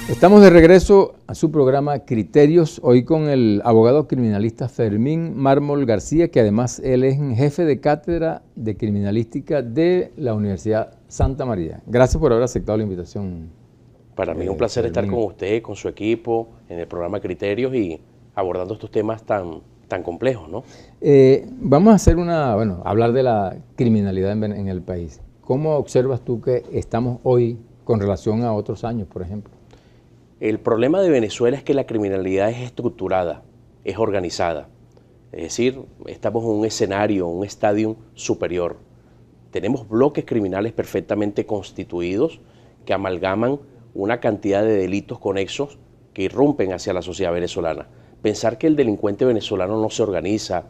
Estamos de regreso a su programa Criterios, hoy con el abogado criminalista Fermín Mármol García, que además él es jefe de cátedra de criminalística de la Universidad Santa María. Gracias por haber aceptado la invitación. Para mí es un placer estar con usted, con su equipo, en el programa Criterios y abordando estos temas tan complejos, ¿no? Vamos a hacer hablar de la criminalidad en el país. ¿Cómo observas tú que estamos hoy con relación a otros años, por ejemplo? El problema de Venezuela es que la criminalidad es estructurada, es organizada. Es decir, estamos en un escenario, un estadio superior. Tenemos bloques criminales perfectamente constituidos que amalgaman una cantidad de delitos conexos que irrumpen hacia la sociedad venezolana. Pensar que el delincuente venezolano no se organiza,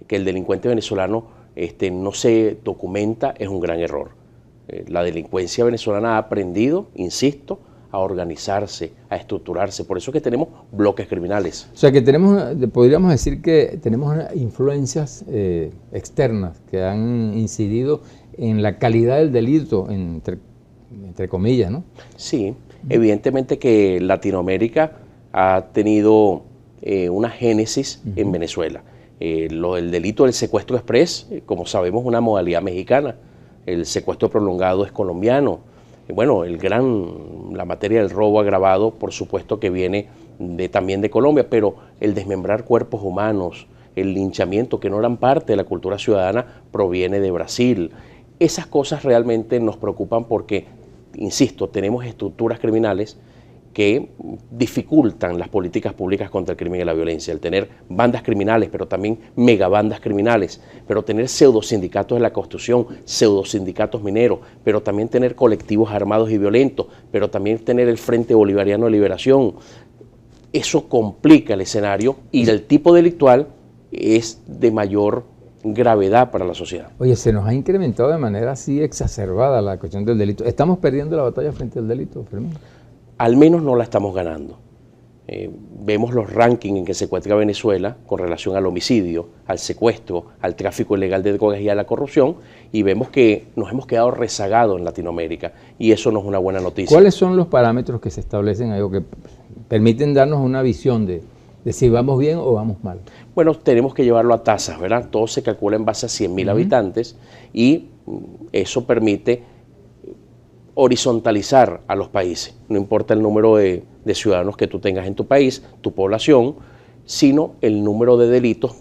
que el delincuente venezolano no se documenta, es un gran error. La delincuencia venezolana ha aprendido, insisto, a organizarse, a estructurarse. Por eso es que tenemos bloques criminales. O sea que podríamos decir que tenemos influencias externas que han incidido en la calidad del delito, entre comillas, ¿no? Sí, evidentemente que Latinoamérica ha tenido una génesis en Venezuela. El delito del secuestro express, como sabemos, es una modalidad mexicana. El secuestro prolongado es colombiano. Bueno, la materia del robo agravado, por supuesto que viene también de Colombia, pero el desmembrar cuerpos humanos, el linchamiento, que no eran parte de la cultura ciudadana, proviene de Brasil. Esas cosas realmente nos preocupan porque, insisto, tenemos estructuras criminales que dificultan las políticas públicas contra el crimen y la violencia, el tener bandas criminales, pero también megabandas criminales, pero tener pseudosindicatos de la construcción, pseudosindicatos mineros, pero también tener colectivos armados y violentos, pero también tener el Frente Bolivariano de Liberación. Eso complica el escenario y el tipo delictual es de mayor gravedad para la sociedad. Oye, se nos ha incrementado de manera así exacerbada la cuestión del delito. ¿Estamos perdiendo la batalla frente al delito, Fermín? Al menos no la estamos ganando. Vemos los rankings en que se encuentra Venezuela con relación al homicidio, al secuestro, al tráfico ilegal de drogas y a la corrupción, y vemos que nos hemos quedado rezagados en Latinoamérica, y eso no es una buena noticia. ¿Cuáles son los parámetros que se establecen ahí o que permiten darnos una visión de si vamos bien o vamos mal? Bueno, tenemos que llevarlo a tasas, ¿verdad? Todo se calcula en base a 100.000 habitantes, y eso permite horizontalizar a los países. No importa el número de ciudadanos que tú tengas en tu país, tu población, sino el número de delitos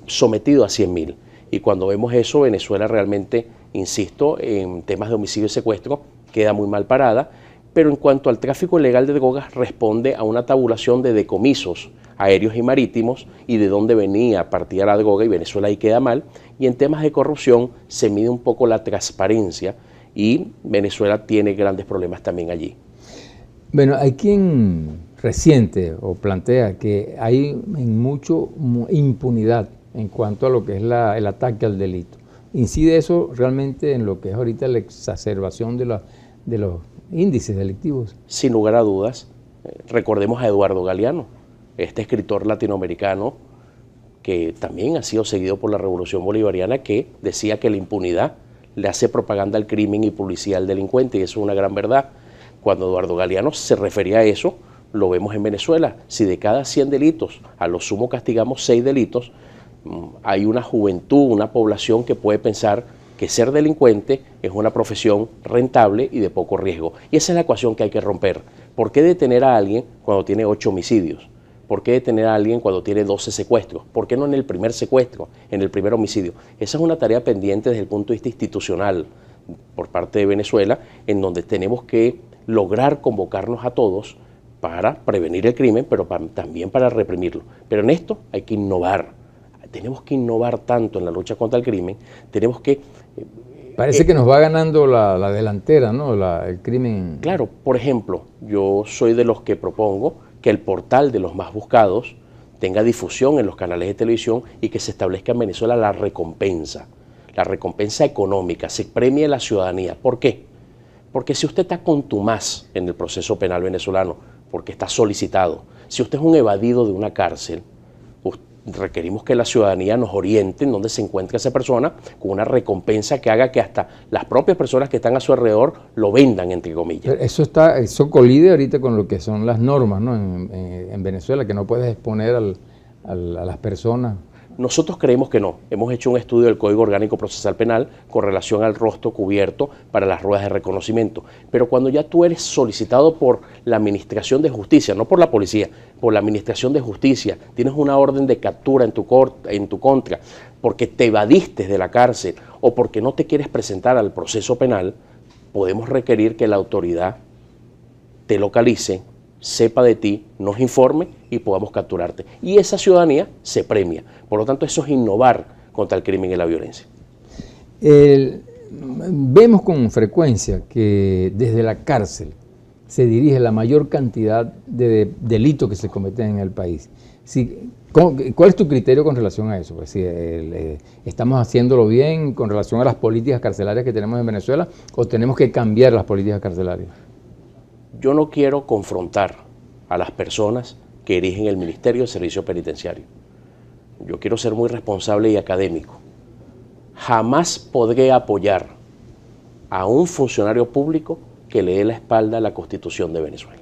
sometido a 100.000. Y cuando vemos eso, Venezuela realmente, insisto, en temas de homicidio y secuestro, queda muy mal parada. Pero en cuanto al tráfico ilegal de drogas, responde a una tabulación de decomisos aéreos y marítimos y de dónde venía partida la droga, y Venezuela ahí queda mal. Y en temas de corrupción se mide un poco la transparencia, y Venezuela tiene grandes problemas también allí. Bueno, hay quien resiente o plantea que hay mucho impunidad en cuanto a lo que es el ataque al delito. ¿Incide eso realmente en lo que es ahorita la exacerbación de los índices delictivos? Sin lugar a dudas. Recordemos a Eduardo Galeano, este escritor latinoamericano que también ha sido seguido por la Revolución Bolivariana, que decía que la impunidad le hace propaganda al crimen y publicidad al delincuente, y eso es una gran verdad. Cuando Eduardo Galeano se refería a eso, lo vemos en Venezuela. Si de cada 100 delitos a lo sumo castigamos 6 delitos, hay una juventud, una población que puede pensar que ser delincuente es una profesión rentable y de poco riesgo. Y esa es la ecuación que hay que romper. ¿Por qué detener a alguien cuando tiene 8 homicidios? ¿Por qué detener a alguien cuando tiene 12 secuestros? ¿Por qué no en el primer secuestro, en el primer homicidio? Esa es una tarea pendiente desde el punto de vista institucional por parte de Venezuela, en donde tenemos que lograr convocarnos a todos para prevenir el crimen, pero también para reprimirlo. Pero en esto hay que innovar. Tenemos que innovar tanto en la lucha contra el crimen, tenemos que... Parece que nos va ganando la delantera, ¿no? El crimen. Claro, por ejemplo, yo soy de los que propongo que el portal de los más buscados tenga difusión en los canales de televisión y que se establezca en Venezuela la recompensa económica, se premie a la ciudadanía. ¿Por qué? Porque si usted está contumaz en el proceso penal venezolano, porque está solicitado, si usted es un evadido de una cárcel, requerimos que la ciudadanía nos oriente en dónde se encuentra esa persona, con una recompensa que haga que hasta las propias personas que están a su alrededor lo vendan, entre comillas. Pero eso colide ahorita con lo que son las normas, ¿no? En Venezuela, que no puedes exponer a las personas. Nosotros creemos que no. Hemos hecho un estudio del Código Orgánico Procesal Penal con relación al rostro cubierto para las ruedas de reconocimiento. Pero cuando ya tú eres solicitado por la Administración de Justicia, no por la policía, por la Administración de Justicia, tienes una orden de captura en tu contra, porque te evadiste de la cárcel o porque no te quieres presentar al proceso penal, podemos requerir que la autoridad te localice, sepa de ti, nos informe y podamos capturarte. Y esa ciudadanía se premia. Por lo tanto, eso es innovar contra el crimen y la violencia. Vemos con frecuencia que desde la cárcel se dirige la mayor cantidad de delitos que se cometen en el país. ¿Cuál es tu criterio con relación a eso? Pues si ¿estamos haciéndolo bien con relación a las políticas carcelarias que tenemos en Venezuela o tenemos que cambiar las políticas carcelarias? Yo no quiero confrontar a las personas que erigen el Ministerio de Servicio Penitenciario. Yo quiero ser muy responsable y académico. Jamás podré apoyar a un funcionario público que le dé la espalda a la Constitución de Venezuela.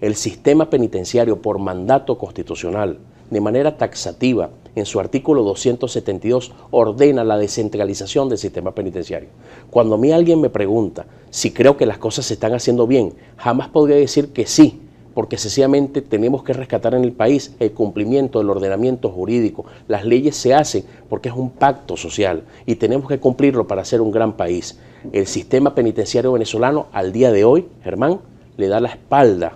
El sistema penitenciario, por mandato constitucional, de manera taxativa, en su artículo 272, ordena la descentralización del sistema penitenciario. Cuando a mí alguien me pregunta si creo que las cosas se están haciendo bien, jamás podría decir que sí, porque sencillamente tenemos que rescatar en el país el cumplimiento del ordenamiento jurídico. Las leyes se hacen porque es un pacto social y tenemos que cumplirlo para ser un gran país. El sistema penitenciario venezolano al día de hoy, Germán, le da la espalda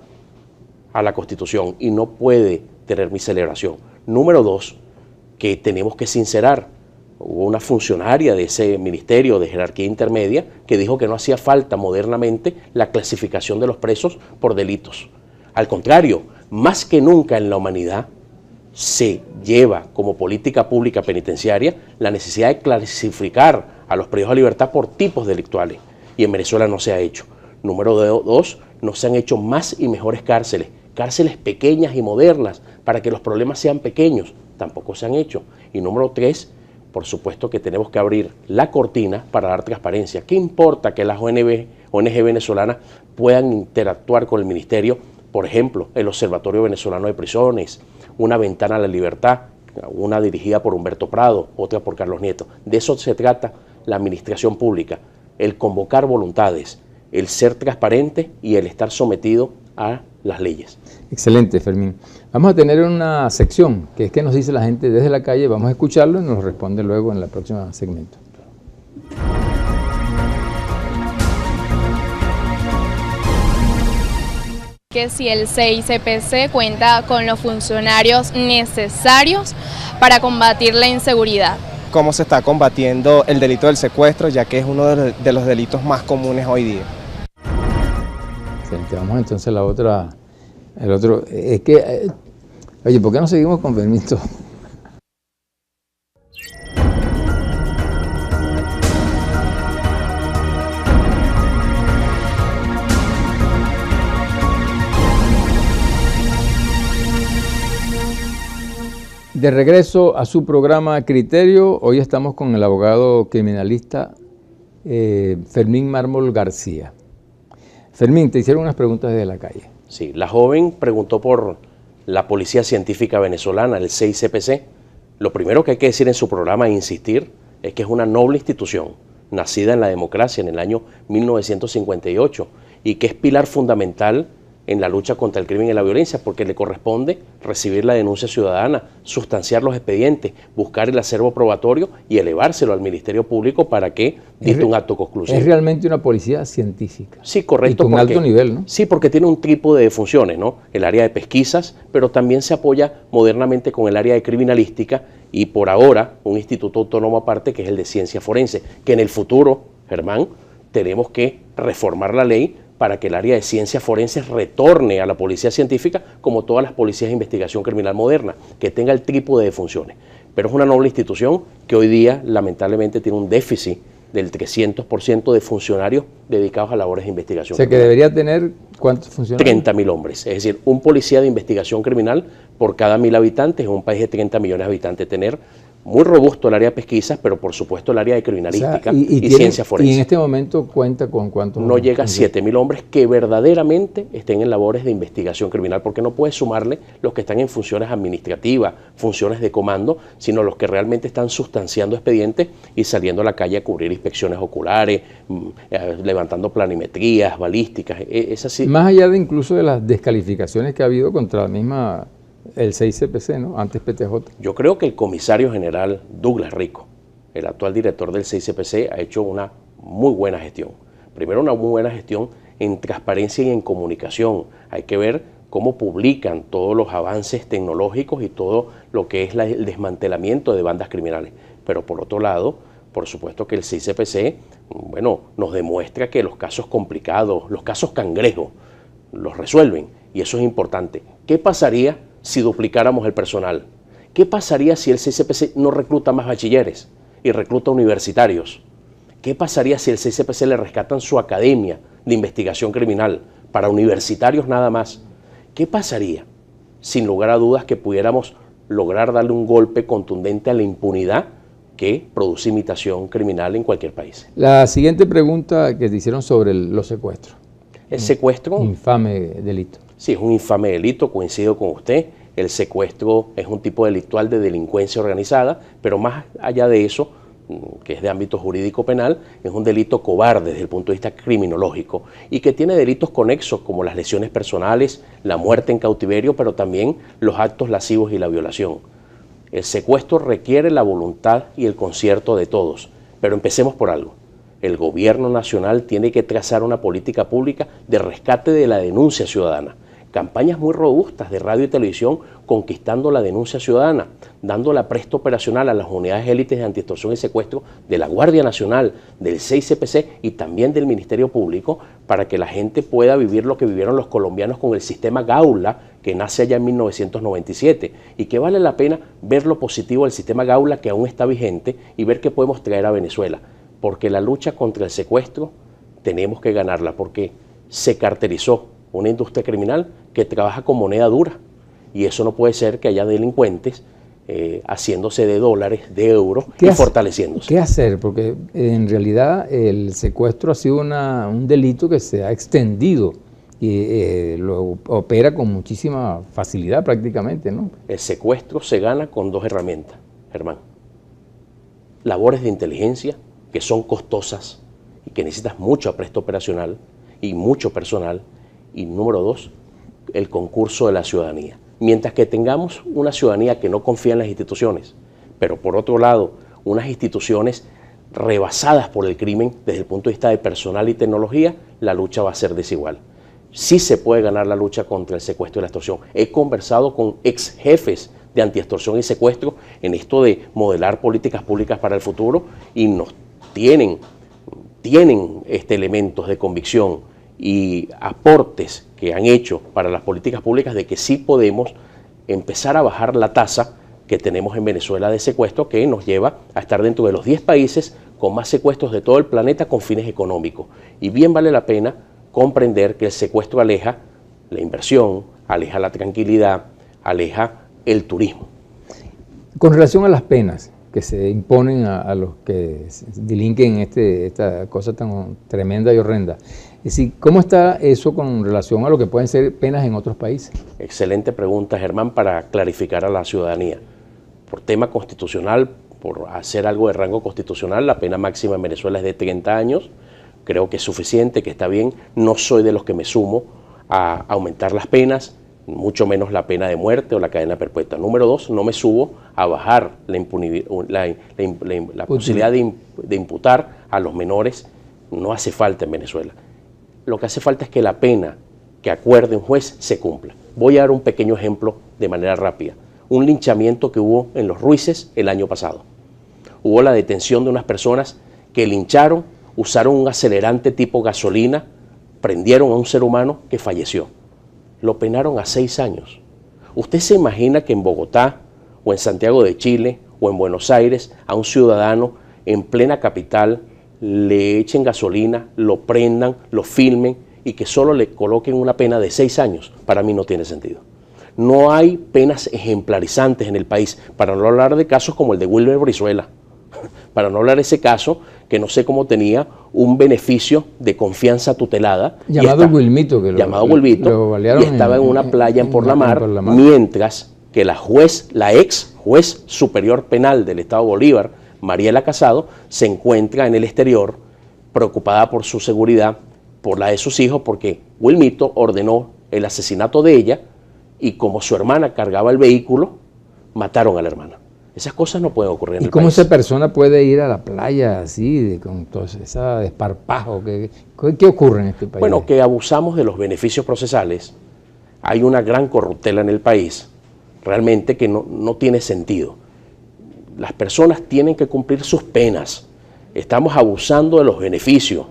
a la Constitución y no puede tener mi celebración. Número dos, que tenemos que sincerar. Hubo una funcionaria de ese ministerio de jerarquía intermedia que dijo que no hacía falta modernamente la clasificación de los presos por delitos. Al contrario, más que nunca en la humanidad se lleva como política pública penitenciaria la necesidad de clasificar a los privados de libertad por tipos delictuales. Y en Venezuela no se ha hecho. Número dos, no se han hecho más y mejores cárceles pequeñas y modernas para que los problemas sean pequeños. Tampoco se han hecho. Y número tres, por supuesto que tenemos que abrir la cortina para dar transparencia. ¿Qué importa que las ONG venezolanas puedan interactuar con el ministerio? Por ejemplo, el Observatorio Venezolano de Prisiones, una ventana a la libertad, una dirigida por Humberto Prado, otra por Carlos Nieto. De eso se trata la administración pública, el convocar voluntades, el ser transparente y el estar sometido a las leyes. Excelente, Fermín. Vamos a tener una sección que es que nos dice la gente desde la calle, vamos a escucharlo y nos responde luego en el próximo segmento. Que si el CICPC cuenta con los funcionarios necesarios para combatir la inseguridad. Cómo se está combatiendo el delito del secuestro, ya que es uno de los delitos más comunes hoy día. Excelente, vamos entonces a el otro, es que, oye, ¿por qué no seguimos con Fermín? De regreso a su programa Criterio, hoy estamos con el abogado criminalista Fermín Mármol García. Fermín, te hicieron unas preguntas desde la calle. Sí, la joven preguntó por la Policía Científica Venezolana, el CICPC. Lo primero que hay que decir en su programa e insistir es que es una noble institución, nacida en la democracia en el año 1958 y que es pilar fundamental en la lucha contra el crimen y la violencia, porque le corresponde recibir la denuncia ciudadana, sustanciar los expedientes, buscar el acervo probatorio y elevárselo al Ministerio Público para que dicte un acto conclusivo. Es realmente una policía científica. Sí, correcto. Y con alto nivel, ¿no? Sí, porque tiene un trípode de funciones, ¿no? El área de pesquisas, pero también se apoya modernamente con el área de criminalística y por ahora un instituto autónomo aparte que es el de ciencia forense, que en el futuro, Germán, tenemos que reformar la ley para que el área de ciencias forenses retorne a la policía científica como todas las policías de investigación criminal moderna, que tenga el trípode de funciones. Pero es una noble institución que hoy día lamentablemente tiene un déficit del 300% de funcionarios dedicados a labores de investigación. O sea, que debería tener, ¿cuántos funcionarios? 30.000 hombres, es decir, un policía de investigación criminal por cada 1.000 habitantes, en un país de 30 millones de habitantes, tener muy robusto el área de pesquisas, pero por supuesto el área de criminalística y ciencia forense. Y en este momento cuenta con cuántos. No llega a 7.000 hombres que verdaderamente estén en labores de investigación criminal, porque no puede sumarle los que están en funciones administrativas, funciones de comando, sino los que realmente están sustanciando expedientes y saliendo a la calle a cubrir inspecciones oculares, levantando planimetrías, balísticas. Es así. Más allá de incluso de las descalificaciones que ha habido contra la misma, el 6CPC, ¿no? Antes PTJ. Yo creo que el comisario general Douglas Rico, el actual director del 6CPC, ha hecho una muy buena gestión. Primero, una muy buena gestión en transparencia y en comunicación. Hay que ver cómo publican todos los avances tecnológicos y todo lo que es el desmantelamiento de bandas criminales. Pero por otro lado, por supuesto que el 6CPC, bueno, nos demuestra que los casos complicados, los casos cangrejos, los resuelven. Y eso es importante. ¿Qué pasaría si duplicáramos el personal? ¿Qué pasaría si el 6CPC no recluta más bachilleres y recluta universitarios? ¿Qué pasaría si el 6CPC le rescatan su academia de investigación criminal para universitarios nada más? ¿Qué pasaría? Sin lugar a dudas que pudiéramos lograr darle un golpe contundente a la impunidad que produce imitación criminal en cualquier país. La siguiente pregunta que te hicieron sobre los secuestros. El secuestro... Infame delito. Sí, es un infame delito, coincido con usted. El secuestro es un tipo delictual de delincuencia organizada, pero más allá de eso, que es de ámbito jurídico penal, es un delito cobarde desde el punto de vista criminológico y que tiene delitos conexos como las lesiones personales, la muerte en cautiverio, pero también los actos lascivos y la violación. El secuestro requiere la voluntad y el concierto de todos, pero empecemos por algo. El gobierno nacional tiene que trazar una política pública de rescate de la denuncia ciudadana. Campañas muy robustas de radio y televisión conquistando la denuncia ciudadana, dando la presta operacional a las unidades élites de antiextorsión y secuestro de la Guardia Nacional, del 6CPC y también del Ministerio Público para que la gente pueda vivir lo que vivieron los colombianos con el sistema Gaula que nace allá en 1997 y que vale la pena ver lo positivo del sistema Gaula que aún está vigente y ver qué podemos traer a Venezuela, porque la lucha contra el secuestro tenemos que ganarla porque se carterizó una industria criminal que trabaja con moneda dura y eso no puede ser que haya delincuentes haciéndose de dólares, de euros y fortaleciéndose. ¿Qué hacer? Porque en realidad el secuestro ha sido un delito que se ha extendido y lo opera con muchísima facilidad prácticamente, ¿no? El secuestro se gana con dos herramientas, Germán. Labores de inteligencia que son costosas y que necesitas mucho apresto operacional y mucho personal. Y número dos, el concurso de la ciudadanía. Mientras que tengamos una ciudadanía que no confía en las instituciones, pero por otro lado, unas instituciones rebasadas por el crimen desde el punto de vista de personal y tecnología, la lucha va a ser desigual. Sí se puede ganar la lucha contra el secuestro y la extorsión. He conversado con ex jefes de antiextorsión y secuestro en esto de modelar políticas públicas para el futuro y nos tienen elementos de convicción y aportes que han hecho para las políticas públicas de que sí podemos empezar a bajar la tasa que tenemos en Venezuela de secuestro, que nos lleva a estar dentro de los 10 países con más secuestros de todo el planeta con fines económicos. Y bien vale la pena comprender que el secuestro aleja la inversión, aleja la tranquilidad, aleja el turismo. Con relación a las penas que se imponen a los que delinquen esta cosa tan tremenda y horrenda, es decir, ¿cómo está eso con relación a lo que pueden ser penas en otros países? Excelente pregunta, Germán, para clarificar a la ciudadanía. Por tema constitucional, por hacer algo de rango constitucional, la pena máxima en Venezuela es de 30 años. Creo que es suficiente, que está bien. No soy de los que me sumo a aumentar las penas, mucho menos la pena de muerte o la cadena perpetua. Número dos, no me subo a bajar la posibilidad de imputar a los menores. No hace falta en Venezuela. Lo que hace falta es que la pena que acuerde un juez se cumpla. Voy a dar un pequeño ejemplo de manera rápida. Un linchamiento que hubo en Los Ruices el año pasado. Hubo la detención de unas personas que lincharon, usaron un acelerante tipo gasolina, prendieron a un ser humano que falleció. Lo penaron a 6 años. ¿Usted se imagina que en Bogotá o en Santiago de Chile o en Buenos Aires a un ciudadano en plena capital le echen gasolina, lo prendan, lo filmen y que solo le coloquen una pena de 6 años, para mí no tiene sentido. No hay penas ejemplarizantes en el país, para no hablar de casos como el de Wilmer Brizuela, para no hablar de ese caso que no sé cómo tenía un beneficio de confianza tutelada. Llamado Wilmito, que llamado Wilmito, y estaba en una playa en Porlamar, mientras que la ex juez superior penal del Estado Bolívar, Mariela Casado, se encuentra en el exterior preocupada por su seguridad, por la de sus hijos, porque Wilmito ordenó el asesinato de ella y como su hermana cargaba el vehículo, mataron a la hermana. Esas cosas no pueden ocurrir en el país. ¿Y cómo esa persona puede ir a la playa así, con todo ese desparpajo? ¿Qué ocurre en este país? Bueno, que abusamos de los beneficios procesales. Hay una gran corruptela en el país, realmente que no tiene sentido. Las personas tienen que cumplir sus penas. Estamos abusando de los beneficios.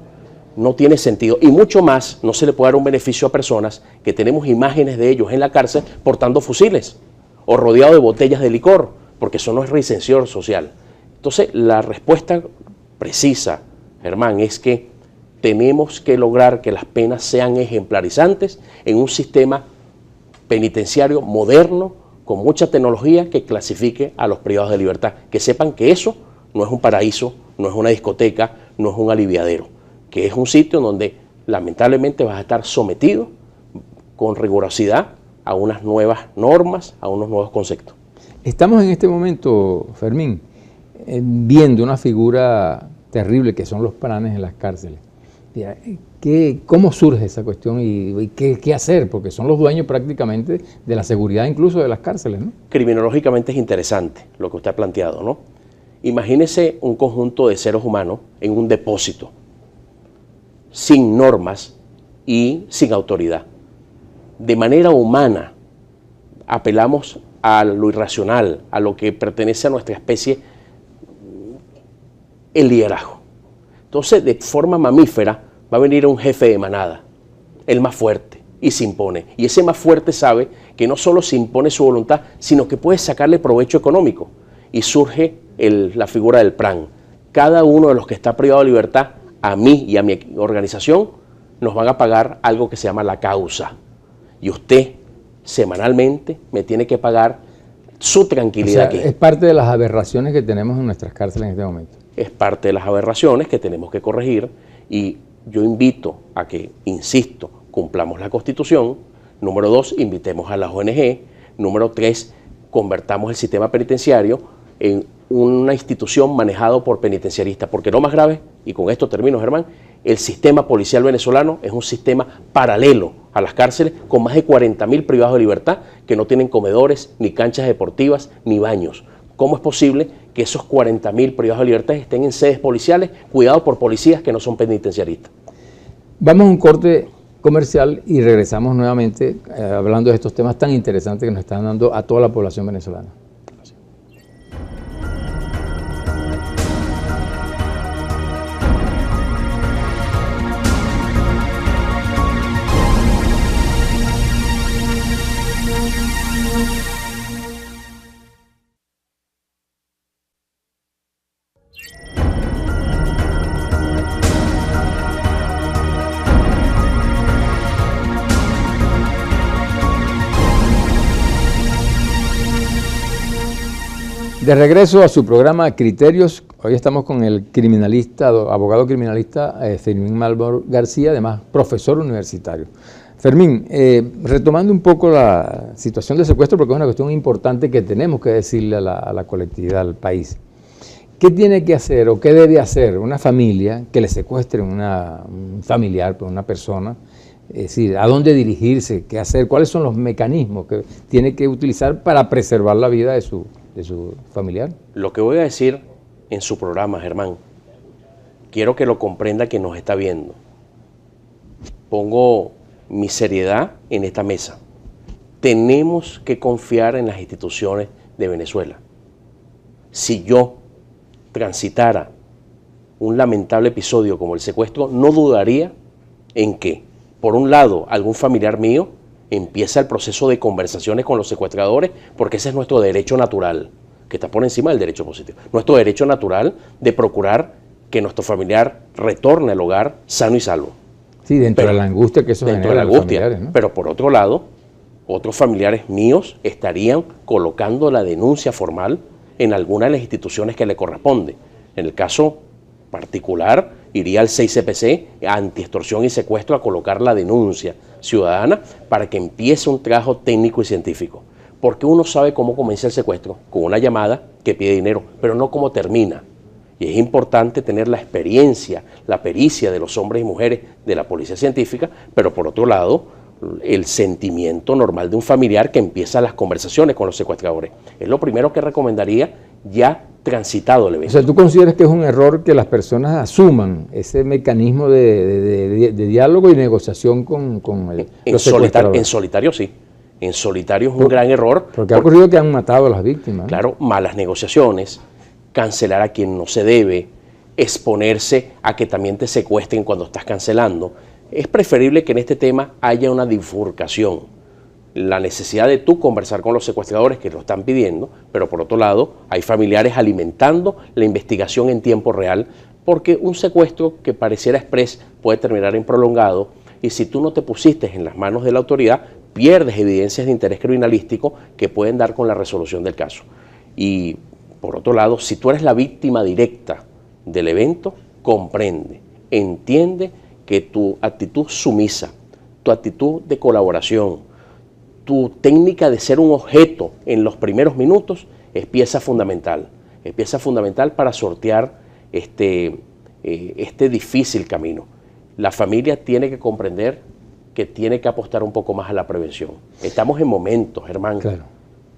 No tiene sentido. Y mucho más, no se le puede dar un beneficio a personas que tenemos imágenes de ellos en la cárcel portando fusiles o rodeados de botellas de licor, porque eso no es reinserción social. Entonces, la respuesta precisa, Germán, es que tenemos que lograr que las penas sean ejemplarizantes en un sistema penitenciario moderno, con mucha tecnología, que clasifique a los privados de libertad. Que sepan que eso no es un paraíso, no es una discoteca, no es un aliviadero, que es un sitio donde lamentablemente vas a estar sometido con rigurosidad a unas nuevas normas, a unos nuevos conceptos. Estamos en este momento, Fermín, viendo una figura terrible que son los planes en las cárceles. ¿Cómo surge esa cuestión y qué hacer? Porque son los dueños prácticamente de la seguridad incluso de las cárceles, ¿no? Criminológicamente es interesante lo que usted ha planteado, ¿no? Imagínese un conjunto de seres humanos en un depósito, sin normas y sin autoridad. De manera humana apelamos a lo irracional, a lo que pertenece a nuestra especie, el liderazgo. Entonces, de forma mamífera, va a venir un jefe de manada, el más fuerte, y se impone. Y ese más fuerte sabe que no solo se impone su voluntad, sino que puede sacarle provecho económico. Y surge la figura del PRAN. Cada uno de los que está privado de libertad, a mí y a mi organización, nos van a pagar algo que se llama la causa. Y usted, semanalmente, me tiene que pagar su tranquilidad aquí. Es parte de las aberraciones que tenemos en nuestras cárceles en este momento. Es parte de las aberraciones que tenemos que corregir, y yo invito a que, insisto, cumplamos la Constitución. Número 2, invitemos a las ONG. Número 3, convertamos el sistema penitenciario en una institución manejada por penitenciaristas, porque lo más grave, y con esto termino, Germán, el sistema policial venezolano es un sistema paralelo a las cárceles, con más de 40.000 privados de libertad que no tienen comedores, ni canchas deportivas, ni baños. ¿Cómo es posible que esos 40.000 privados de libertad estén en sedes policiales cuidados por policías que no son penitenciaristas? Vamos a un corte comercial y regresamos nuevamente hablando de estos temas tan interesantes que nos están dando a toda la población venezolana. De regreso a su programa Criterios, hoy estamos con el abogado criminalista Fermín Malvar García, además profesor universitario. Fermín, retomando un poco la situación de secuestro, porque es una cuestión importante que tenemos que decirle a la colectividad, al país. ¿Qué tiene que hacer o qué debe hacer una familia que le secuestre un familiar, una persona? Es decir, ¿a dónde dirigirse? ¿Qué hacer? ¿Cuáles son los mecanismos que tiene que utilizar para preservar la vida de su familiar? Lo que voy a decir en su programa, Germán, quiero que lo comprenda quien nos está viendo. Pongo mi seriedad en esta mesa. Tenemos que confiar en las instituciones de Venezuela. Si yo transitara un lamentable episodio como el secuestro, no dudaría en que, por un lado, algún familiar mío empieza el proceso de conversaciones con los secuestradores, porque ese es nuestro derecho natural, que está por encima del derecho positivo. Nuestro derecho natural de procurar que nuestro familiar retorne al hogar sano y salvo. Sí, dentro de la angustia que eso dentro genera de la a los angustia, familiares, ¿no? Pero por otro lado, otros familiares míos estarían colocando la denuncia formal en alguna de las instituciones que le corresponde. En el caso particular, iría al 6CPC, anti-extorsión y secuestro, a colocar la denuncia ciudadana para que empiece un trabajo técnico y científico. Porque uno sabe cómo comienza el secuestro, con una llamada que pide dinero, pero no cómo termina. Y es importante tener la experiencia, la pericia de los hombres y mujeres de la policía científica, pero por otro lado, el sentimiento normal de un familiar que empieza las conversaciones con los secuestradores. Es lo primero que recomendaría ya transitado el evento. O sea, ¿tú consideras que es un error que las personas asuman ese mecanismo de diálogo y negociación con los secuestradores? En solitario sí. En solitario es un gran error. Porque ha ocurrido que han matado a las víctimas, ¿no? Claro, malas negociaciones, cancelar a quien no se debe, exponerse a que también te secuestren cuando estás cancelando. Es preferible que en este tema haya una bifurcación. La necesidad de tú conversar con los secuestradores que lo están pidiendo, pero por otro lado hay familiares alimentando la investigación en tiempo real, porque un secuestro que pareciera express puede terminar en prolongado, y si tú no te pusiste en las manos de la autoridad, pierdes evidencias de interés criminalístico que pueden dar con la resolución del caso. Y por otro lado, si tú eres la víctima directa del evento, comprende, entiende que tu actitud sumisa, tu actitud de colaboración, tu técnica de ser un objeto en los primeros minutos es pieza fundamental para sortear este difícil camino. La familia tiene que comprender que tiene que apostar un poco más a la prevención. Estamos en momentos, Germán, claro,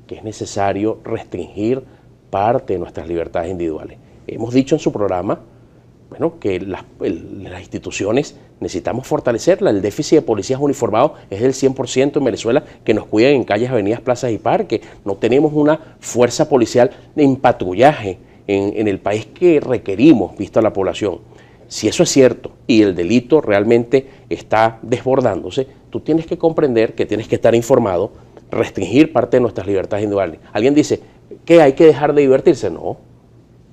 que es necesario restringir parte de nuestras libertades individuales. Hemos dicho en su programa, bueno, que las instituciones necesitamos fortalecerlas. El déficit de policías uniformados es del 100% en Venezuela, que nos cuidan en calles, avenidas, plazas y parques. No tenemos una fuerza policial en patrullaje en el país que requerimos, vista la población. Si eso es cierto y el delito realmente está desbordándose, tú tienes que comprender que tienes que estar informado, restringir parte de nuestras libertades individuales. Alguien dice, ¿qué hay que dejar de divertirse? No,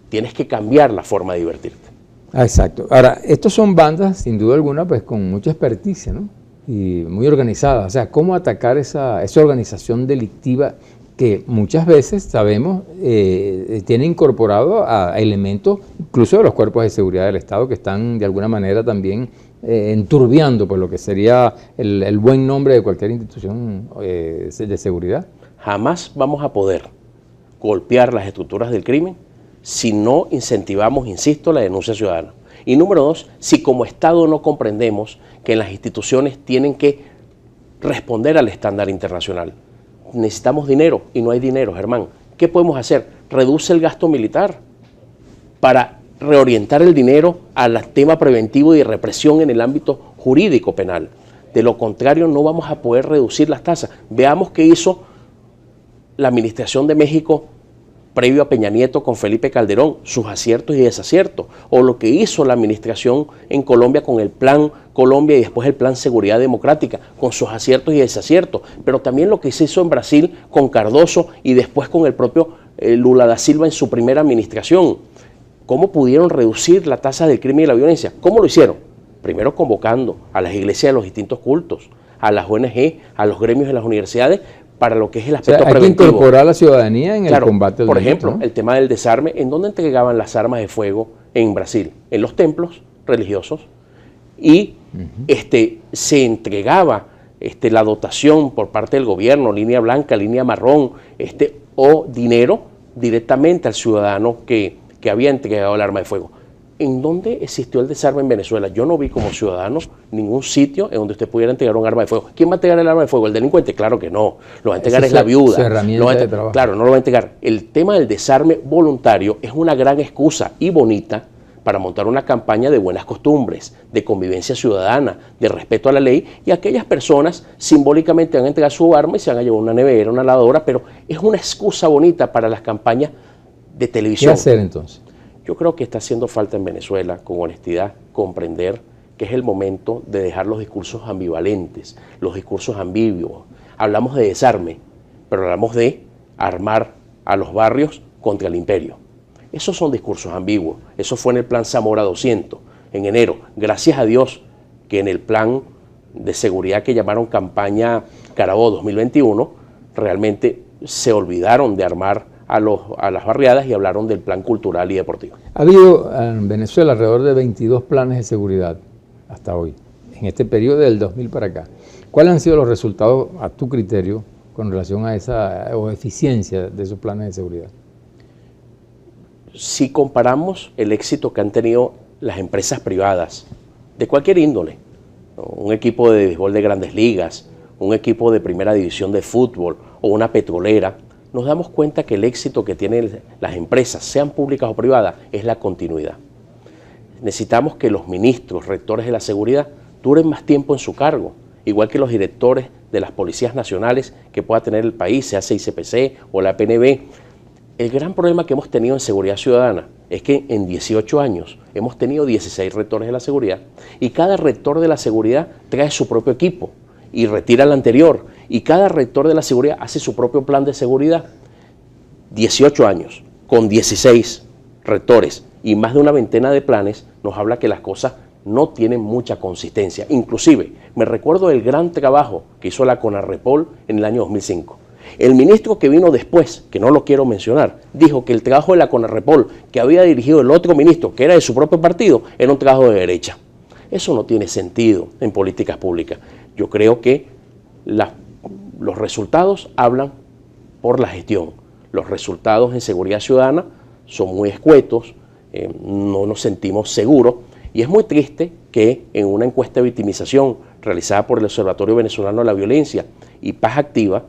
tienes que cambiar la forma de divertirte. Exacto. Ahora, estos son bandas, sin duda alguna, pues con mucha experticia, ¿no? Y muy organizadas. O sea, ¿cómo atacar esa organización delictiva que muchas veces, sabemos, tiene incorporado a elementos, incluso de los cuerpos de seguridad del Estado, que están de alguna manera también enturbiando por lo que sería el buen nombre de cualquier institución de seguridad? Jamás vamos a poder golpear las estructuras del crimen si no incentivamos, insisto, la denuncia ciudadana. Y número dos, si como Estado no comprendemos que las instituciones tienen que responder al estándar internacional. Necesitamos dinero y no hay dinero, Germán. ¿Qué podemos hacer? Reduce el gasto militar para reorientar el dinero al tema preventivo y de represión en el ámbito jurídico penal. De lo contrario, no vamos a poder reducir las tasas. Veamos qué hizo la Administración de México previo a Peña Nieto con Felipe Calderón, sus aciertos y desaciertos, o lo que hizo la administración en Colombia con el Plan Colombia y después el Plan Seguridad Democrática, con sus aciertos y desaciertos, pero también lo que se hizo en Brasil con Cardoso y después con el propio Lula da Silva en su primera administración. ¿Cómo pudieron reducir la tasa del crimen y la violencia? ¿Cómo lo hicieron? Primero convocando a las iglesias de los distintos cultos, a las ONG, a los gremios de las universidades, para lo que es el aspecto preventivo. Hay que incorporar a la ciudadanía en el combate al delito, por ejemplo, ¿no? El tema del desarme. ¿En dónde entregaban las armas de fuego en Brasil? En los templos religiosos. Y se entregaba la dotación por parte del gobierno, línea blanca, línea marrón, o dinero directamente al ciudadano que había entregado el arma de fuego. ¿En dónde existió el desarme en Venezuela? Yo no vi como ciudadano ningún sitio en donde usted pudiera entregar un arma de fuego. ¿Quién va a entregar el arma de fuego? ¿El delincuente? Claro que no. Lo va a entregar es la viuda. Su herramienta de trabajo. Claro, no lo va a entregar. El tema del desarme voluntario es una gran excusa y bonita para montar una campaña de buenas costumbres, de convivencia ciudadana, de respeto a la ley, y aquellas personas simbólicamente van a entregar su arma y se van a llevar una nevera, una lavadora, pero es una excusa bonita para las campañas de televisión. ¿Qué hacer entonces? Yo creo que está haciendo falta en Venezuela, con honestidad, comprender que es el momento de dejar los discursos ambivalentes, los discursos ambiguos. Hablamos de desarme, pero hablamos de armar a los barrios contra el imperio. Esos son discursos ambiguos. Eso fue en el plan Zamora 200, en enero. Gracias a Dios que en el plan de seguridad que llamaron campaña Carabobo 2021, realmente se olvidaron de armar a las barriadas y hablaron del plan cultural y deportivo. Ha habido en Venezuela alrededor de 22 planes de seguridad hasta hoy, en este periodo del 2000 para acá. ¿Cuáles han sido los resultados, a tu criterio, con relación a esa o eficiencia de esos planes de seguridad? Si comparamos el éxito que han tenido las empresas privadas, de cualquier índole, un equipo de béisbol de Grandes Ligas, un equipo de primera división de fútbol o una petrolera, nos damos cuenta que el éxito que tienen las empresas, sean públicas o privadas, es la continuidad. Necesitamos que los ministros, rectores de la seguridad, duren más tiempo en su cargo, igual que los directores de las policías nacionales que pueda tener el país, sea CICPC o la PNB. El gran problema que hemos tenido en seguridad ciudadana es que en 18 años hemos tenido 16 rectores de la seguridad y cada rector de la seguridad trae su propio equipo y retira el anterior, y cada rector de la seguridad hace su propio plan de seguridad. 18 años, con 16 rectores y más de una veintena de planes, nos habla que las cosas no tienen mucha consistencia. Inclusive, me recuerdo el gran trabajo que hizo la CONARREPOL en el año 2005. El ministro que vino después, que no lo quiero mencionar, dijo que el trabajo de la CONARREPOL, que había dirigido el otro ministro, que era de su propio partido, era un trabajo de derecha. Eso no tiene sentido en políticas públicas. Yo creo que los resultados hablan por la gestión. Los resultados en seguridad ciudadana son muy escuetos, no nos sentimos seguros, y es muy triste que en una encuesta de victimización realizada por el Observatorio Venezolano de la Violencia y Paz Activa,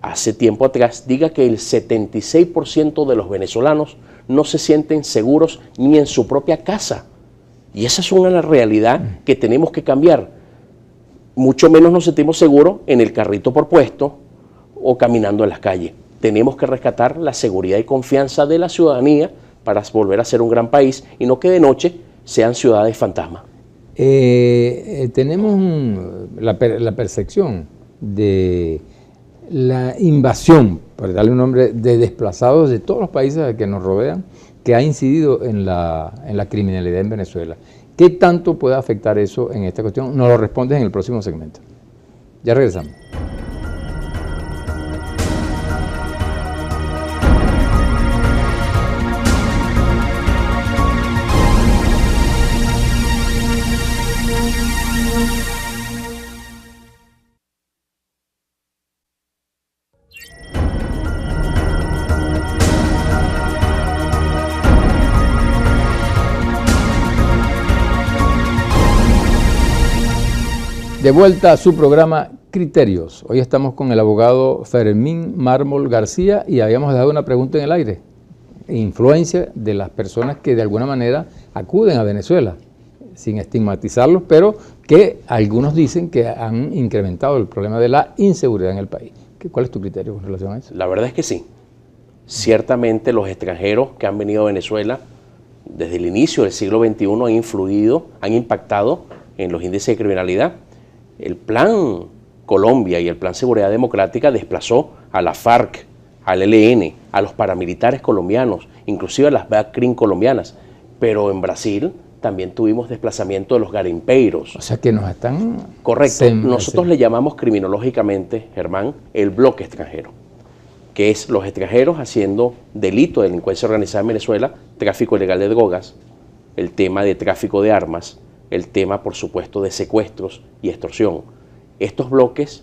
hace tiempo atrás, diga que el 76% de los venezolanos no se sienten seguros ni en su propia casa. Y esa es una realidad que tenemos que cambiar. Mucho menos nos sentimos seguros en el carrito por puesto o caminando en las calles. Tenemos que rescatar la seguridad y confianza de la ciudadanía para volver a ser un gran país y no que de noche sean ciudades fantasmas. Tenemos la percepción de la invasión, por darle un nombre, de desplazados de todos los países que nos rodean, que ha incidido en la criminalidad en Venezuela. ¿Qué tanto puede afectar eso en esta cuestión? Nos lo respondes en el próximo segmento. Ya regresamos. De vuelta a su programa Criterios. Hoy estamos con el abogado Fermín Mármol García y habíamos dejado una pregunta en el aire. Influencia de las personas que de alguna manera acuden a Venezuela, sin estigmatizarlos, pero que algunos dicen que han incrementado el problema de la inseguridad en el país. ¿Cuál es tu criterio con relación a eso? La verdad es que sí. Ciertamente los extranjeros que han venido a Venezuela desde el inicio del siglo XXI han influido, han impactado en los índices de criminalidad. El Plan Colombia y el Plan Seguridad Democrática desplazó a la FARC, al ELN, a los paramilitares colombianos, inclusive a las BACRIM colombianas. Pero en Brasil también tuvimos desplazamiento de los garimpeiros. O sea que nos están... Correcto. Nosotros le llamamos criminológicamente, Germán, el bloque extranjero, que es los extranjeros haciendo delito de delincuencia organizada en Venezuela, tráfico ilegal de drogas, el tema de tráfico de armas, el tema, por supuesto, de secuestros y extorsión. Estos bloques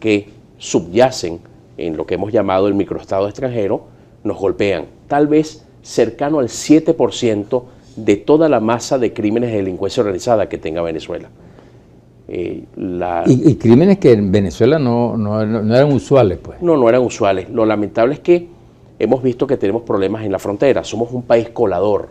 que subyacen en lo que hemos llamado el microestado extranjero nos golpean, tal vez cercano al 7% de toda la masa de crímenes de delincuencia organizada que tenga Venezuela. Y crímenes que en Venezuela no eran usuales, pues. No eran usuales. Lo lamentable es que hemos visto que tenemos problemas en la frontera. Somos un país colador.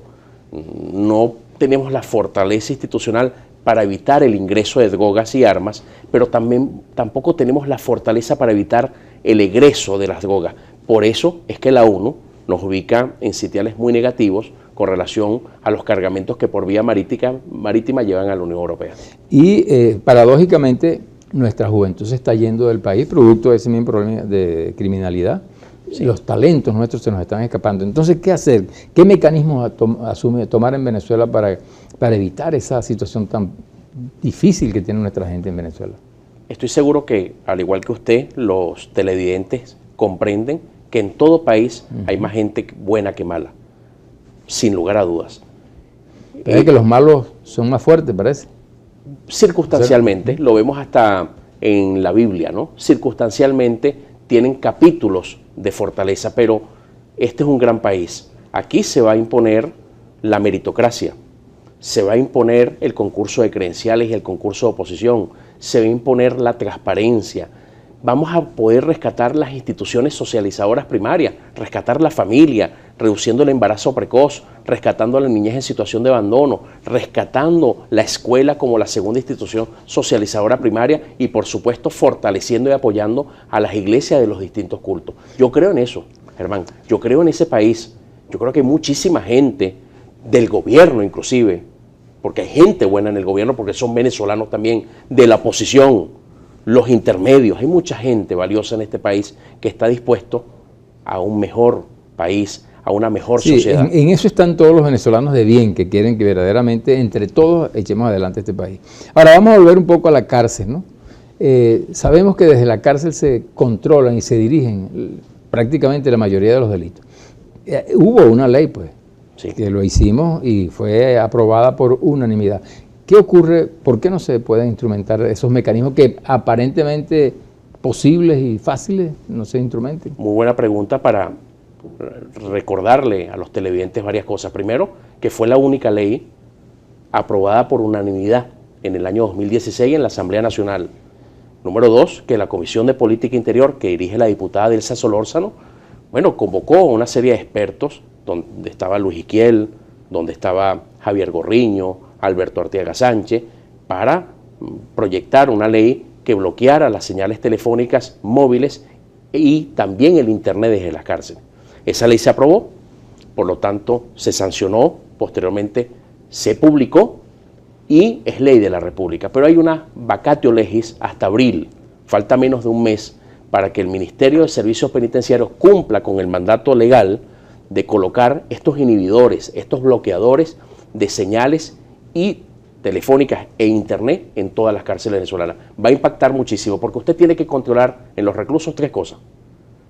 No tenemos la fortaleza institucional para evitar el ingreso de drogas y armas, pero tampoco tenemos la fortaleza para evitar el egreso de las drogas. Por eso es que la ONU nos ubica en sitiales muy negativos con relación a los cargamentos que por vía marítima llevan a la Unión Europea. Y paradójicamente nuestra juventud se está yendo del país producto de ese mismo problema de criminalidad, Sí. Los talentos nuestros se nos están escapando. Entonces, ¿qué hacer? ¿Qué mecanismos tomar en Venezuela para evitar esa situación tan difícil que tiene nuestra gente en Venezuela? Estoy seguro que, al igual que usted, los televidentes comprenden que en todo país hay más gente buena que mala, sin lugar a dudas. Pero es que los malos son más fuertes, parece. Circunstancialmente, lo vemos hasta en la Biblia, ¿no? Circunstancialmente tienen capítulos de fortaleza, pero este es un gran país. Aquí se va a imponer la meritocracia, se va a imponer el concurso de credenciales y el concurso de oposición, se va a imponer la transparencia. Vamos a poder rescatar las instituciones socializadoras primarias, rescatar la familia, reduciendo el embarazo precoz, rescatando a la niñez en situación de abandono, rescatando la escuela como la segunda institución socializadora primaria y, por supuesto, fortaleciendo y apoyando a las iglesias de los distintos cultos. Yo creo en eso, Germán, yo creo en ese país. Yo creo que hay muchísima gente del gobierno inclusive, porque hay gente buena en el gobierno, porque son venezolanos también, de la oposición, los intermedios. Hay mucha gente valiosa en este país que está dispuesto a un mejor país, a una mejor sociedad. En eso están todos los venezolanos de bien, que quieren que verdaderamente entre todos echemos adelante este país. Ahora vamos a volver un poco a la cárcel, ¿no? Sabemos que desde la cárcel se controlan y se dirigen prácticamente la mayoría de los delitos. Hubo una ley, pues, Sí. que lo hicimos y fue aprobada por unanimidad. ¿Qué ocurre? ¿Por qué no se pueden instrumentar esos mecanismos que aparentemente posibles y fáciles no se instrumenten? Muy buena pregunta para recordarle a los televidentes varias cosas. Primero, que fue la única ley aprobada por unanimidad en el año 2016 en la Asamblea Nacional. Número dos, que la Comisión de Política Interior, que dirige la diputada Delsa Solórzano, convocó a una serie de expertos, donde estaba Luis Iquiel, donde estaba Javier Gorriño, Alberto Arteaga Sánchez, para proyectar una ley que bloqueara las señales telefónicas móviles y también el internet desde las cárceles. Esa ley se aprobó, por lo tanto se sancionó, posteriormente se publicó y es ley de la República. Pero hay una vacatio legis hasta abril, falta menos de un mes para que el Ministerio de Servicios Penitenciarios cumpla con el mandato legal de colocar estos inhibidores, estos bloqueadores de señales y telefónicas e internet en todas las cárceles venezolanas. Va a impactar muchísimo porque usted tiene que controlar en los reclusos tres cosas: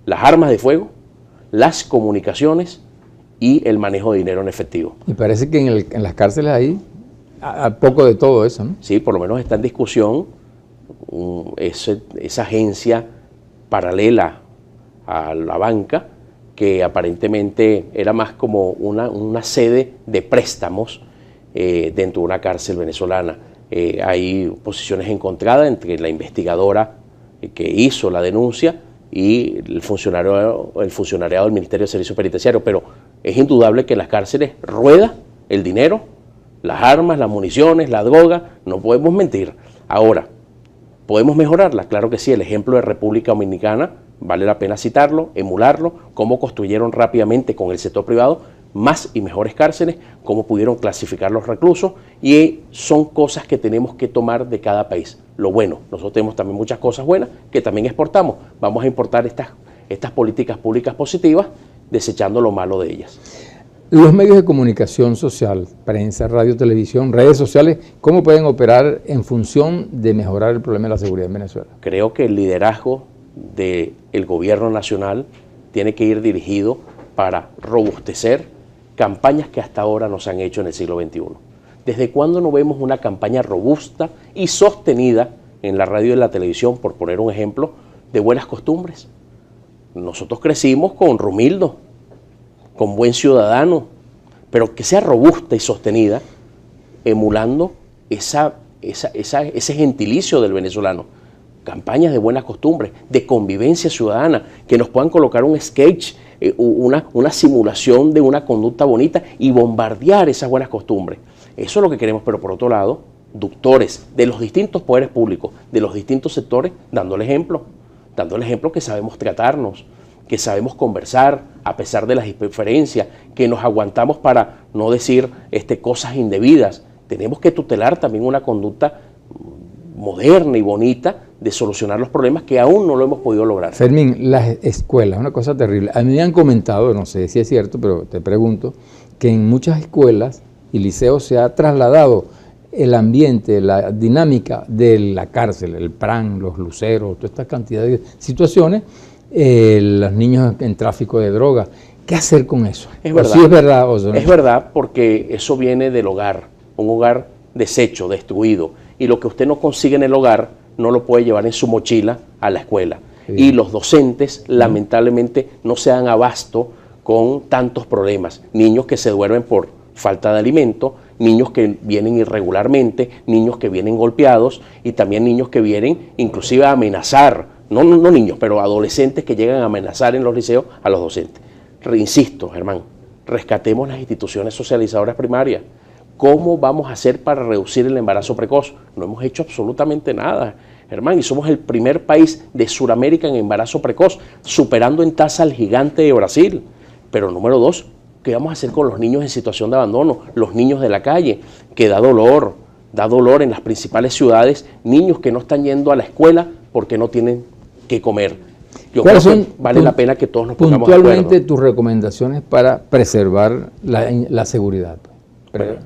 las armas de fuego, las comunicaciones y el manejo de dinero en efectivo. Y parece que en las cárceles hay poco de todo eso, ¿no? Sí, por lo menos está en discusión esa agencia paralela a la banca, que aparentemente era más como una sede de préstamos dentro de una cárcel venezolana. Hay posiciones encontradas entre la investigadora que hizo la denuncia y el funcionariado del Ministerio de Servicios Penitenciarios, pero es indudable que en las cárceles rueda el dinero, las armas, las municiones, la droga, no podemos mentir. Ahora, ¿podemos mejorarla? Claro que sí. El ejemplo de República Dominicana vale la pena citarlo, emularlo, cómo construyeron rápidamente con el sector privado más y mejores cárceles, cómo pudieron clasificar los reclusos, y son cosas que tenemos que tomar de cada país. Lo bueno, nosotros tenemos también muchas cosas buenas que también exportamos. Vamos a importar estas políticas públicas positivas, desechando lo malo de ellas. Los medios de comunicación social, prensa, radio, televisión, redes sociales, ¿cómo pueden operar en función de mejorar el problema de la seguridad en Venezuela? Creo que el liderazgo del gobierno nacional tiene que ir dirigido para robustecer campañas que hasta ahora no se han hecho en el siglo XXI. ¿Desde cuándo no vemos una campaña robusta y sostenida en la radio y en la televisión, por poner un ejemplo, de buenas costumbres? Nosotros crecimos con Rumildo, con Buen Ciudadano, pero que sea robusta y sostenida, emulando ese gentilicio del venezolano. Campañas de buenas costumbres, de convivencia ciudadana, que nos puedan colocar un sketch, una simulación de una conducta bonita y bombardear esas buenas costumbres. Eso es lo que queremos, pero por otro lado, doctores de los distintos poderes públicos, de los distintos sectores, dando el ejemplo que sabemos tratarnos, que sabemos conversar a pesar de las diferencias, que nos aguantamos para no decir cosas indebidas. Tenemos que tutelar también una conducta moderna y bonita de solucionar los problemas que aún no lo hemos podido lograr. Fermín, las escuelas, una cosa terrible. A mí me han comentado, no sé si es cierto, pero te pregunto, que en muchas escuelas y liceos se ha trasladado el ambiente, la dinámica de la cárcel, el PRAN, los luceros, toda esta cantidad de situaciones, los niños en tráfico de drogas. ¿Qué hacer con eso? Es verdad. ¿Sí es verdad o no? Es verdad, porque eso viene del hogar, un hogar deshecho, destruido, y lo que usted no consigue en el hogar no lo puede llevar en su mochila a la escuela. Sí. Y los docentes lamentablemente no se dan abasto con tantos problemas. Niños que se duermen por falta de alimento, niños que vienen irregularmente, niños que vienen golpeados y también niños que vienen inclusive a amenazar, no niños, pero adolescentes que llegan a amenazar en los liceos a los docentes. Insisto, Germán, rescatemos las instituciones socializadoras primarias. ¿Cómo vamos a hacer para reducir el embarazo precoz? No hemos hecho absolutamente nada, Germán, y somos el primer país de Sudamérica en embarazo precoz, superando en tasa al gigante de Brasil. Pero número 2, ¿qué vamos a hacer con los niños en situación de abandono? Los niños de la calle, que da dolor en las principales ciudades, niños que no están yendo a la escuela porque no tienen que comer. Yo creo que vale la pena que todos nos pongamos de acuerdo. Puntualmente tus recomendaciones para preservar la seguridad.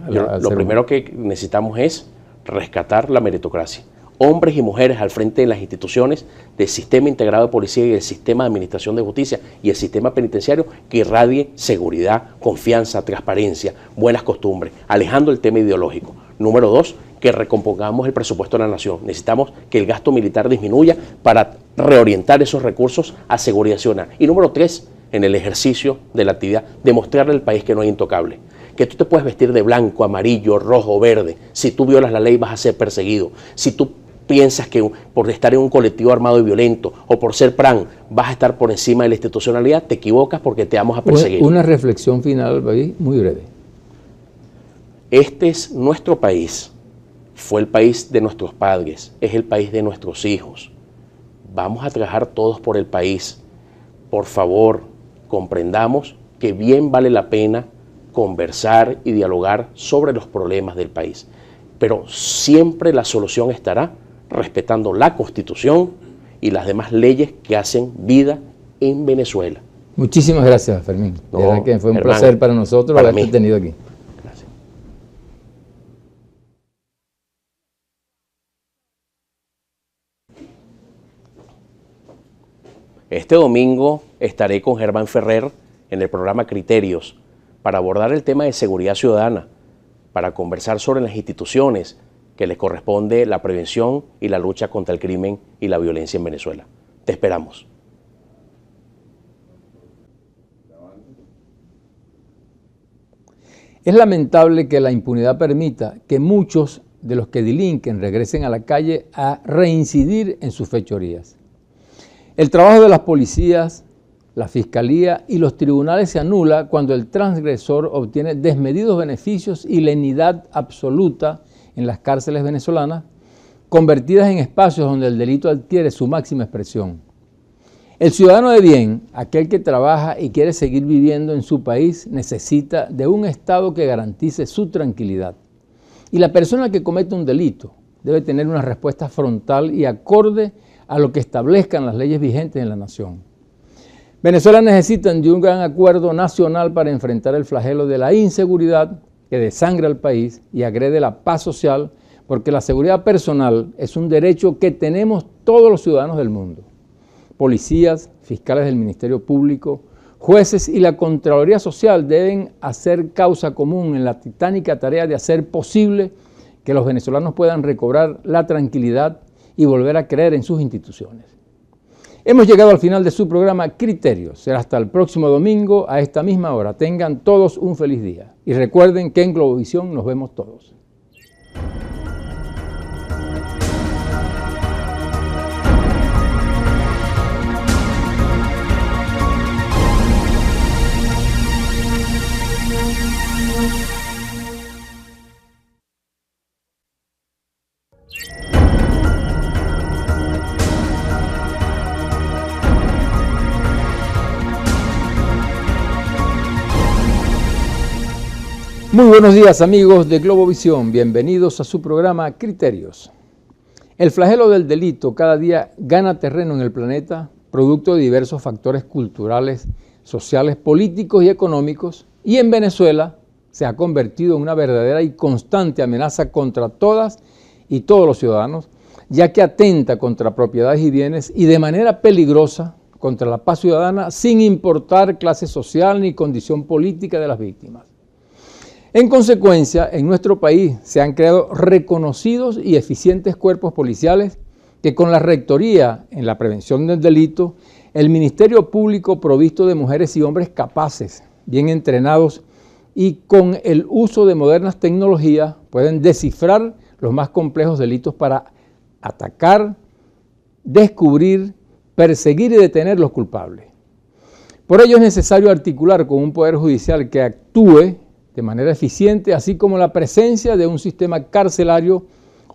Lo primero que necesitamos es rescatar la meritocracia. Hombres y mujeres al frente de las instituciones del sistema integrado de policía y el sistema de administración de justicia y el sistema penitenciario que irradie seguridad, confianza, transparencia, buenas costumbres, alejando el tema ideológico. Número 2, que recompongamos el presupuesto de la nación. Necesitamos que el gasto militar disminuya para reorientar esos recursos a seguridad ciudadana. Y número 3, en el ejercicio de la actividad, demostrarle al país que no es intocable. Que tú te puedes vestir de blanco, amarillo, rojo, verde. Si tú violas la ley vas a ser perseguido. Si tú piensas que por estar en un colectivo armado y violento o por ser PRAN vas a estar por encima de la institucionalidad, te equivocas porque te vamos a perseguir. Una reflexión final, muy breve. Este es nuestro país. Fue el país de nuestros padres, es el país de nuestros hijos. Vamos a trabajar todos por el país. Por favor, comprendamos que bien vale la pena conversar y dialogar sobre los problemas del país. Pero siempre la solución estará respetando la Constitución y las demás leyes que hacen vida en Venezuela. Muchísimas gracias, Fermín. No, de verdad que fue un Germán, placer para nosotros haberte tenido aquí. Gracias. Este domingo estaré con Germán Ferrer en el programa Criterios para abordar el tema de seguridad ciudadana, para conversar sobre las instituciones que les corresponde la prevención y la lucha contra el crimen y la violencia en Venezuela. Te esperamos. Es lamentable que la impunidad permita que muchos de los que delinquen regresen a la calle a reincidir en sus fechorías. El trabajo de las policías, la fiscalía y los tribunales se anula cuando el transgresor obtiene desmedidos beneficios y lenidad absoluta en las cárceles venezolanas, convertidas en espacios donde el delito adquiere su máxima expresión. El ciudadano de bien, aquel que trabaja y quiere seguir viviendo en su país, necesita de un Estado que garantice su tranquilidad. Y la persona que comete un delito debe tener una respuesta frontal y acorde a lo que establezcan las leyes vigentes en la nación. Venezuela necesita de un gran acuerdo nacional para enfrentar el flagelo de la inseguridad que desangra al país y agrede la paz social, porque la seguridad personal es un derecho que tenemos todos los ciudadanos del mundo. Policías, fiscales del Ministerio Público, jueces y la Contraloría Social deben hacer causa común en la titánica tarea de hacer posible que los venezolanos puedan recobrar la tranquilidad y volver a creer en sus instituciones. Hemos llegado al final de su programa Criterios. Será hasta el próximo domingo a esta misma hora. Tengan todos un feliz día. Y recuerden que en Globovisión nos vemos todos. Muy buenos días amigos de Globovisión, bienvenidos a su programa Criterios. El flagelo del delito cada día gana terreno en el planeta, producto de diversos factores culturales, sociales, políticos y económicos, y en Venezuela se ha convertido en una verdadera y constante amenaza contra todas y todos los ciudadanos, ya que atenta contra propiedades y bienes y de manera peligrosa contra la paz ciudadana, sin importar clase social ni condición política de las víctimas. En consecuencia, en nuestro país se han creado reconocidos y eficientes cuerpos policiales que con la rectoría en la prevención del delito, el Ministerio Público provisto de mujeres y hombres capaces, bien entrenados y con el uso de modernas tecnologías pueden descifrar los más complejos delitos para atacar, descubrir, perseguir y detener los culpables. Por ello es necesario articular con un poder judicial que actúe de manera eficiente, así como la presencia de un sistema carcelario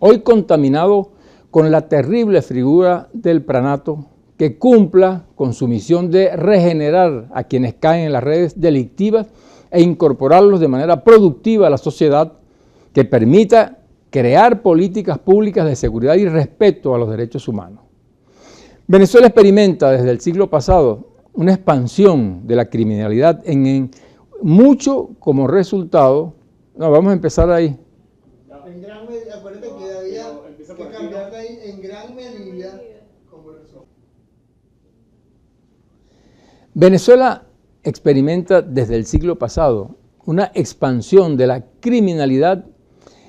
hoy contaminado con la terrible figura del pranato, que cumpla con su misión de regenerar a quienes caen en las redes delictivas e incorporarlos de manera productiva a la sociedad, que permita crear políticas públicas de seguridad y respeto a los derechos humanos. Venezuela experimenta desde el siglo pasado una expansión de la criminalidad en mucho como resultado. No, vamos a empezar ahí. Acuérdate que había que cambiar de ahí en gran medida como eso. Venezuela experimenta desde el siglo pasado una expansión de la criminalidad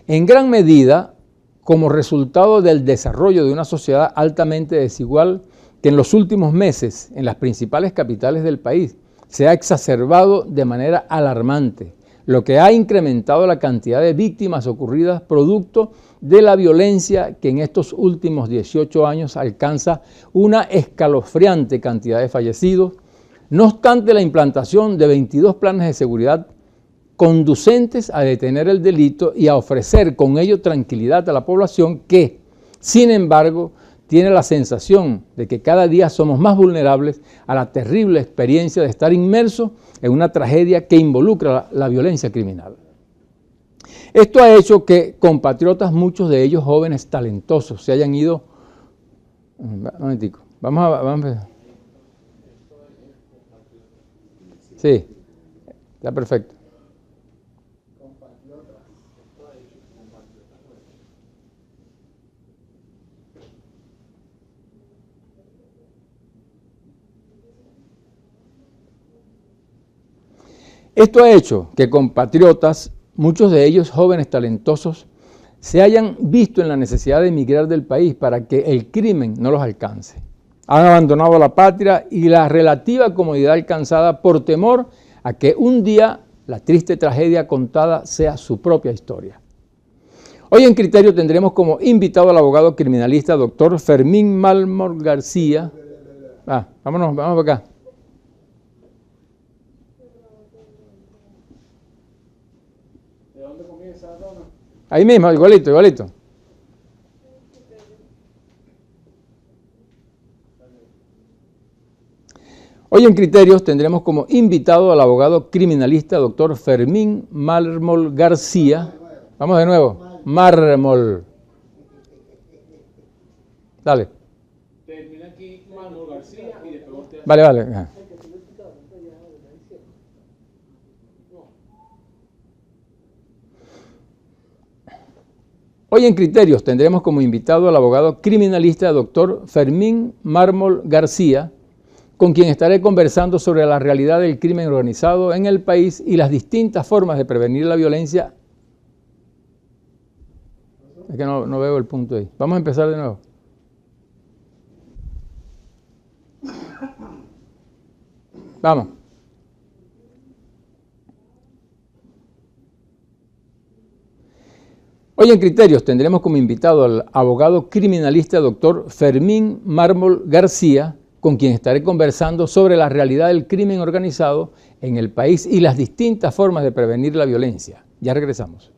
en gran medida como resultado del desarrollo de una sociedad altamente desigual que en los últimos meses en las principales capitales del país se ha exacerbado de manera alarmante, lo que ha incrementado la cantidad de víctimas ocurridas producto de la violencia que en estos últimos 18 años alcanza una escalofriante cantidad de fallecidos, no obstante la implantación de 22 planes de seguridad conducentes a detener el delito y a ofrecer con ello tranquilidad a la población que, sin embargo, tiene la sensación de que cada día somos más vulnerables a la terrible experiencia de estar inmersos en una tragedia que involucra la violencia criminal. Esto ha hecho que compatriotas, muchos de ellos jóvenes talentosos, se hayan ido... Un momentico, vamos a empezar. Sí, está perfecto. Esto ha hecho que compatriotas, muchos de ellos jóvenes talentosos, se hayan visto en la necesidad de emigrar del país para que el crimen no los alcance. Han abandonado la patria y la relativa comodidad alcanzada por temor a que un día la triste tragedia contada sea su propia historia. Hoy en Criterio tendremos como invitado al abogado criminalista doctor Fermín Mármol García. Vamos para acá. ¿De dónde comienza, Dona? Ahí mismo, igualito. Hoy en Criterios tendremos como invitado al abogado criminalista doctor Fermín Mármol García. Vamos de nuevo. Mármol. Dale. Termina aquí Mármol García y después te... Vale. Ajá. Hoy en Criterios tendremos como invitado al abogado criminalista doctor Fermín Mármol García, con quien estaré conversando sobre la realidad del crimen organizado en el país y las distintas formas de prevenir la violencia. Es que no veo el punto ahí. Vamos a empezar de nuevo. Vamos. Hoy en Criterios tendremos como invitado al abogado criminalista doctor Fermín Mármol García, con quien estaré conversando sobre la realidad del crimen organizado en el país y las distintas formas de prevenir la violencia. Ya regresamos.